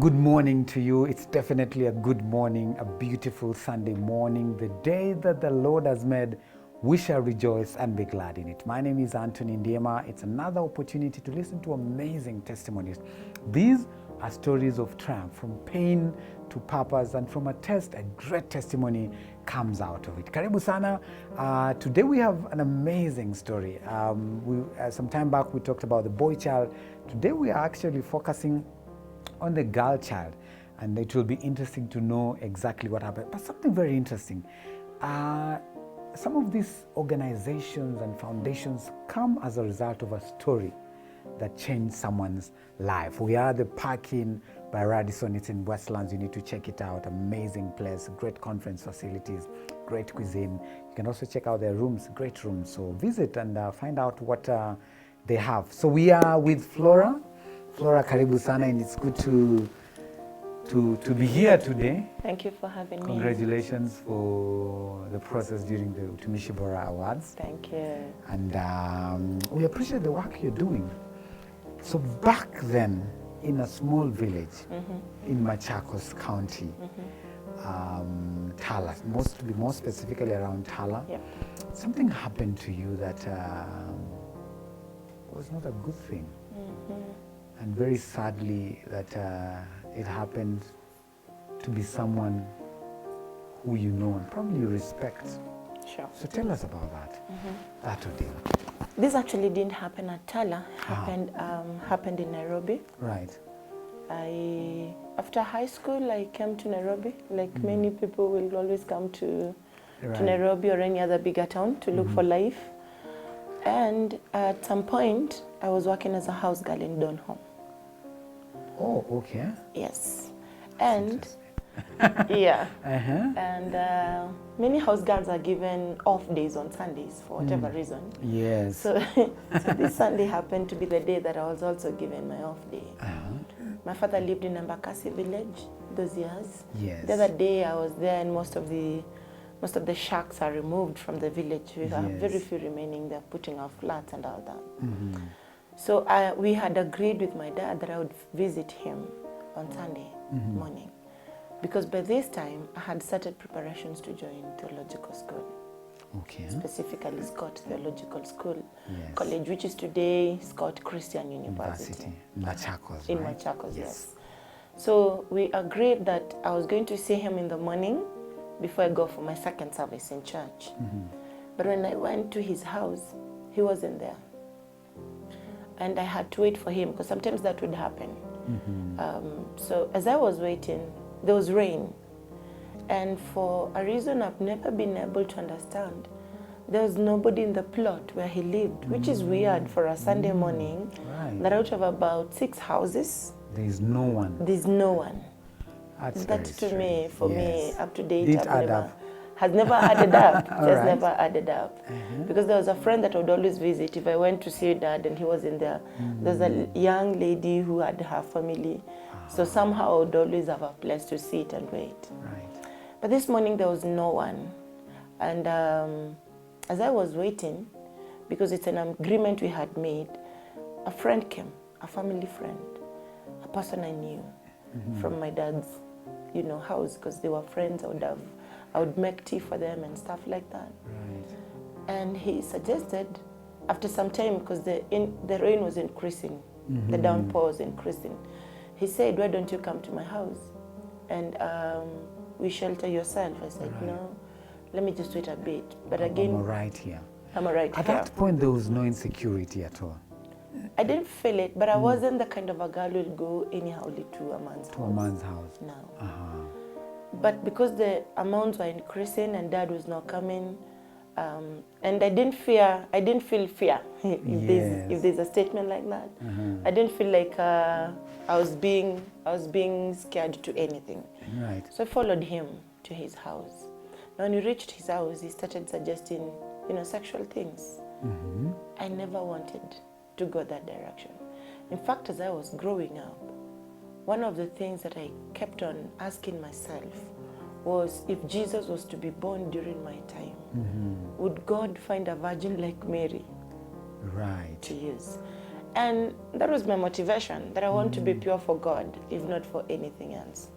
good morning to you. It's definitely a good morning, a beautiful Sunday morning, the day that the Lord has made. We shall rejoice and be glad in it. My name is Anthony Ndiema. It's another opportunity to listen to amazing testimonies. These are stories of triumph, from pain to purpose, and from a test, a great testimony comes out of it. Karibu sana. Today we have an amazing story. Some time back we talked about the boy child. Today we are actually focusing on the girl child, and it will be interesting to know exactly what happened. But something very interesting. Some of these organizations and foundations come as a result of a story that changed someone's life. We are the Parking by Radisson. It's in Westlands. You need to check it out. Amazing place, great conference facilities, great cuisine. You can also check out their rooms, great rooms. So visit and find out what they have. So we are with Flora. Flora, karibu sana, and it's good to be here today. Thank you for having me. Congratulations for the process during the Utumishi Bora Awards. Thank you. And we appreciate the work you're doing. So back then, in a small village in Machakos County, Tala, more specifically around Tala, something happened to you that was not a good thing. And very sadly that it happened to be someone who you know and probably you respect. Sure. So tell us about that, that ordeal. This actually didn't happen at Tala. Happened in Nairobi. Right. After high school, I came to Nairobi. Like many people will always come to Nairobi or any other bigger town to look for life. And at some point, I was working as a house girl in Donholm. Oh, okay. Yes. And yeah. And many house girls are given off days on Sundays for whatever reason. Yes. So this Sunday happened to be the day that I was also given my off day. My father lived in Mbakasi village those years. Yes. The other day I was there, and most of the shacks are removed from the village. We have very few remaining. They're putting out flats and all that. So we had agreed with my dad that I would visit him on Sunday morning, because by this time I had started preparations to join theological school. Okay. Specifically Scott Theological School College, which is today Scott Christian University. Machakos, in right? Machakos, yes. So we agreed that I was going to see him in the morning before I go for my second service in church. But when I went to his house, he wasn't there. And I had to wait for him, because sometimes that would happen. So as I was waiting, there was rain. And for a reason I've never been able to understand, there was nobody in the plot where he lived, which is weird for a Sunday morning. That out of about 6 houses, there's no one. there's no one. That's to me, for me, up to date, Didn't add up. has never added up. Has right. never added up. Because there was a friend that I would always visit. If I went to see dad and he wasn't there, there's a young lady who had her family. So somehow I would always have a place to sit and wait. Right. But this morning there was no one. And as I was waiting, because it's an agreement we had made, a friend came, a family friend, a person I knew from my dad's house, because they were friends. I would make tea for them and stuff like that. Right. And he suggested, after some time, because the rain was increasing, the downpour was increasing, he said, "Why don't you come to my house and we shelter yourself?" I said, "No, let me just wait a bit." But again, I'm all right here. I'm all right At here. that point, there was no insecurity at all. I didn't feel it, but I wasn't the kind of a girl who would go anyhowly to a man's house. To a man's house. No. But because the amounts were increasing and dad was not coming, and I didn't feel fear, if there's a statement like that. I didn't feel like I was being scared to anything. Right. So I followed him to his house. Now when we reached his house, he started suggesting, sexual things. I never wanted to go that direction. In fact, as I was growing up, one of the things that I kept on asking myself was, if Jesus was to be born during my time, would God find a virgin like Mary right. to use? And that was my motivation, that I want to be pure for God, if not for anything else.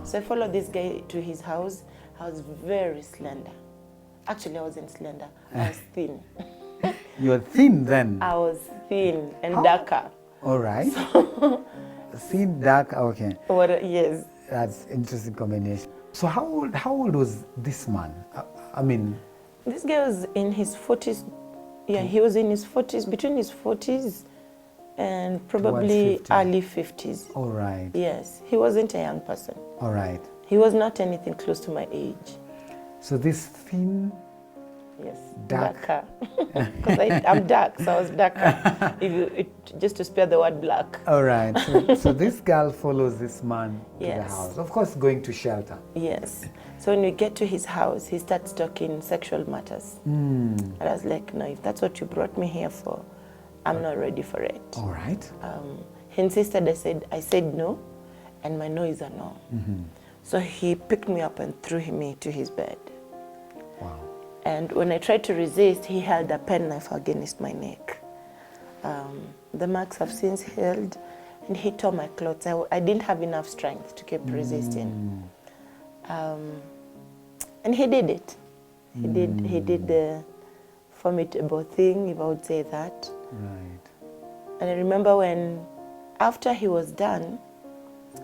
So I followed this guy to his house. I was very slender. Actually, I wasn't slender. I was thin. You were thin then? I was thin and darker. All right. Thin, dark, okay. Yes. That's interesting combination. So how old was this man? I mean... This guy was in his 40s. Yeah, he was in his 40s, between his 40s and probably early 50s. All right. Yes, he wasn't a young person. All right. He was not anything close to my age. So this thin, yes, darker. Because I'm dark, so I was darker. Just to spare the word black. All right. So this girl follows this man to the house. Of course, going to shelter. Yes. So when we get to his house, he starts talking sexual matters. And I was like, no, if that's what you brought me here for, I'm not ready for it. All right. He insisted. I said no, and my no is a no. So he picked me up and threw me to his bed. Wow. And when I tried to resist, he held a penknife against my neck. The marks have since healed, and he tore my clothes. I didn't have enough strength to keep resisting. And he did it. He did the formidable thing, if I would say that. Right. And I remember when, after he was done,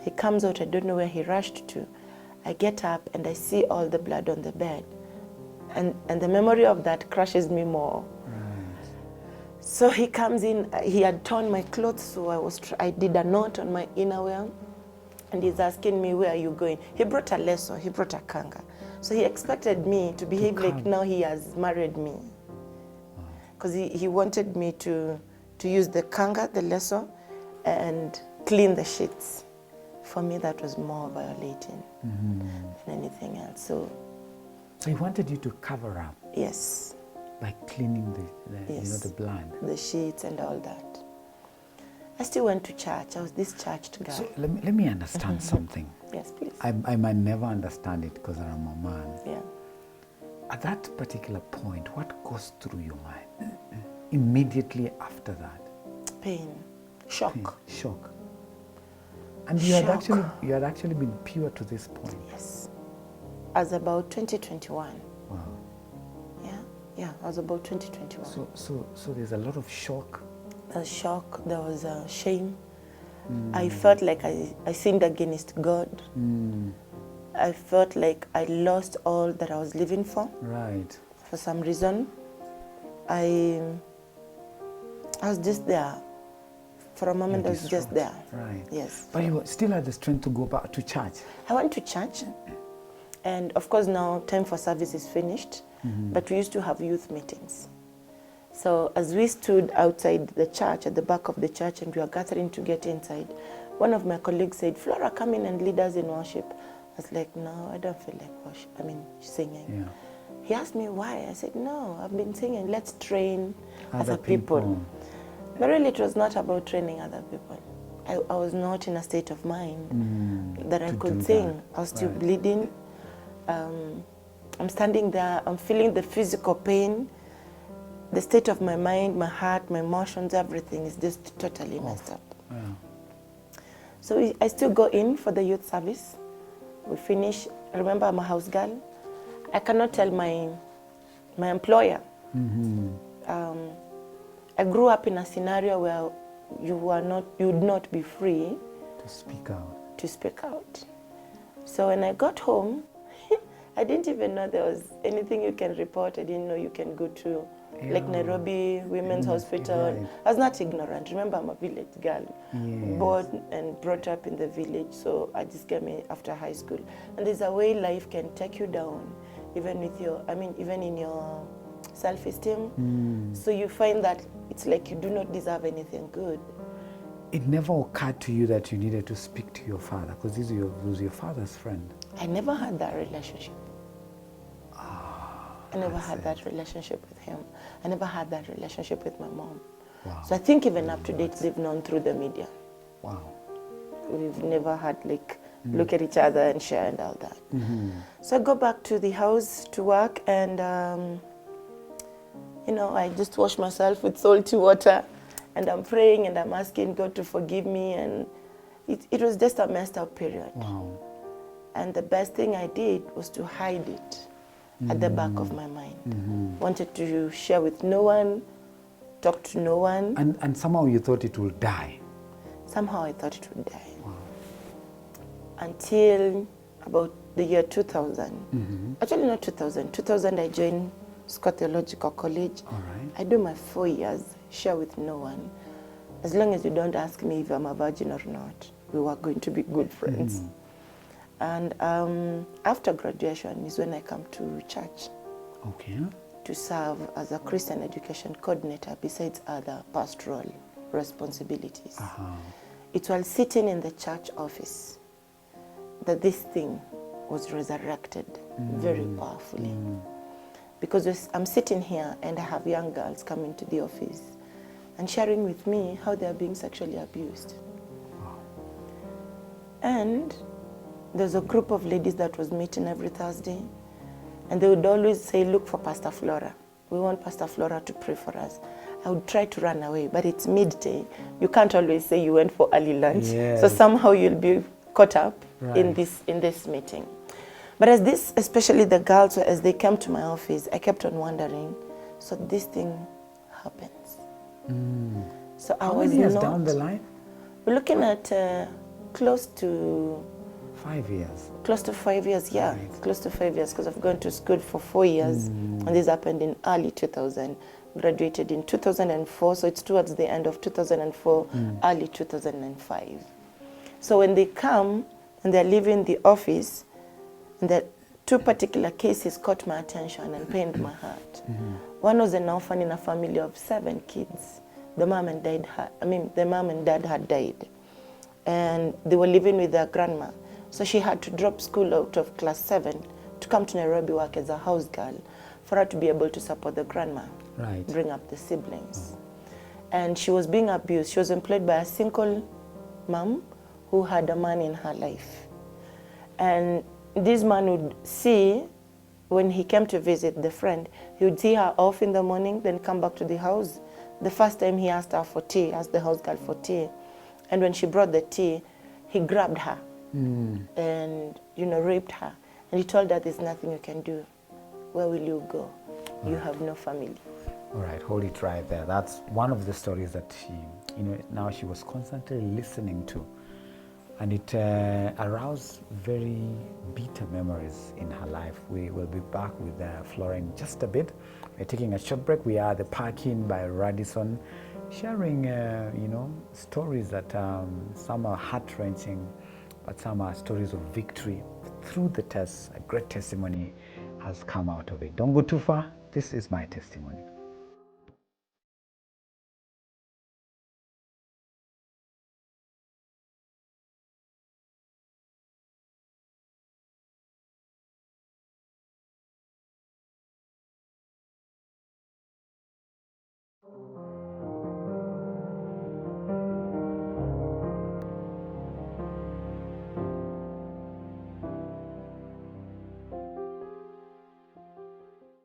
he comes out, I don't know where he rushed to. I get up and I see all the blood on the bed. And the memory of that crushes me more. Right. So he comes in, he had torn my clothes, so I did a knot on my innerwear. And he's asking me, where are you going? He brought a leso, he brought a kanga. So he expected me to behave like now he has married me. Because he wanted me to use the kanga, the leso, and clean the sheets. For me, that was more violating than anything else. So he wanted you to cover up? Yes. By cleaning the blood? The sheets and all that. I still went to church. I was this churched girl. So let me understand something. Yes, please. I might never understand it because I'm a man. Yeah. At that particular point, what goes through your mind immediately after that? Pain. Shock. Pain. Shock. And you had actually been pure to this point? Yes. As about 2021. Wow. Yeah, I was about 2021. So there's a lot of shock? There was shock, there was shame. I felt like I sinned against God. I felt like I lost all that I was living for. Right. For some reason. I was just there. For a moment, I was just there. Right. Yes. But you still had the strength to go back to church? I went to church. And of course now time for service is finished. But we used to have youth meetings. So as we stood outside the church, at the back of the church, and we were gathering to get inside, one of my colleagues said, Flora, come in and lead us in worship. I was like, no, I don't feel like worship. Singing. Yeah. He asked me why. I said, no, I've been singing. Let's train other people. But really, it was not about training other people. I was not in a state of mind that I could sing. I was still bleeding. I'm standing there. I'm feeling the physical pain. The state of my mind, my heart, my emotions, everything is just totally messed up. Yeah. So I still go in for the youth service. We finish. Remember, I'm a house girl. I cannot tell my employer. I grew up in a scenario where you would not be free to speak out. To speak out. So when I got home, I didn't even know there was anything you can report. I didn't know you can go to like Nairobi Women's Hospital. Right. I was not ignorant. Remember, I'm a village girl, born and brought up in the village. So I just came in after high school. And there's a way life can take you down, even in your self-esteem. So you find that it's like you do not deserve anything good. It never occurred to you that you needed to speak to your father, because he was your father's friend. I never had that relationship. I never had that relationship with him. I never had that relationship with my mom. Wow. So I think even up to date, they've known through the media. Wow. We've never had look at each other and share and all that. So I go back to the house to work, and I just wash myself with salty water And I'm praying and I'm asking God to forgive me, and it was just a messed up period. Wow. And the best thing I did was to hide it at the back of my mind. Wanted to share with no one, talk to no one. And somehow you thought it will die. Somehow I thought it would die. Wow. Until about the year 2000. Actually not 2000. 2000 I joined Scott Theological College. All right. I do my 4 years, share with no one. As long as you don't ask me if I'm a virgin or not, we were going to be good friends. And after graduation is when I come to church Okay. to serve as a Christian education coordinator besides other pastoral responsibilities. It was sitting in the church office that this thing was resurrected very powerfully. Because I'm sitting here and I have young girls coming to the office and sharing with me how they are being sexually abused. Wow. And there's a group of ladies that was meeting every Thursday, and they would always say, look for Pastor Flora. We want Pastor Flora to pray for us. I would try to run away, but it's midday. You can't always say you went for early lunch. Yes. So somehow you'll be caught up in Right. this meeting. But as this, especially the girls, as they came to my office, I kept on wondering, so this thing happens. So I How was many years not, down the line? we're looking at close to 5 years. Close to 5 years, yeah. Right. Close to 5 years, because I've gone to school for 4 years. And this happened in early 2000. Graduated in 2004, so it's towards the end of 2004, early 2005. So when they come and they're leaving the office, and the two particular cases caught my attention and pained my heart. One was an orphan in a family of 7 kids. The mom and dad had died. And they were living with their grandma. So she had to drop school out of class 7 to come to Nairobi, work as a house girl for her to be able to support the grandma, Right. bring up the siblings. And she was being abused. She was employed by a single mom who had a man in her life. And this man would see, when he came to visit the friend, he would see her off in the morning, then come back to the house. The first time he asked her for tea, asked the house girl for tea. And when she brought the tea, he grabbed her and, raped her. And he told her, there's nothing you can do. Where will you go? You have no family. All right, hold it right there. That's one of the stories that she, now she was constantly listening to. And it aroused very bitter memories in her life. We will be back with Flora in just a bit. We're taking a short break. We are at the parking by Radisson, sharing, stories that some are heart-wrenching, but some are stories of victory. Through the test, a great testimony has come out of it. Don't go too far. This is my testimony.